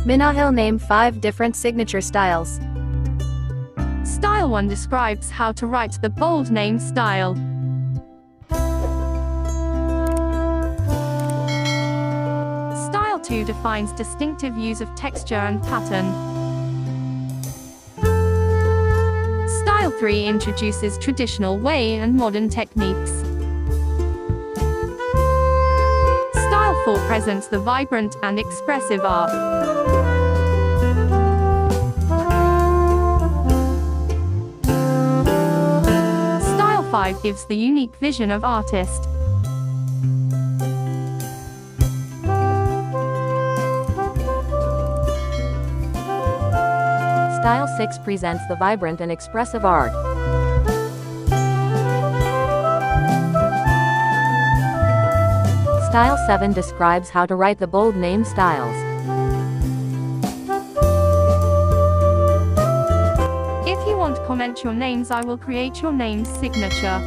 Minahil name 5 different signature styles. Style 1 describes how to write the bold name style. Style 2 defines distinctive use of texture and pattern. Style 3 introduces traditional way and modern techniques. Style 4 presents the vibrant and expressive art. Style 5 gives the unique vision of artist. Style 6 presents the vibrant and expressive art. Style 7 describes how to write the bold name styles. If you want to comment your names, I will create your name's signature.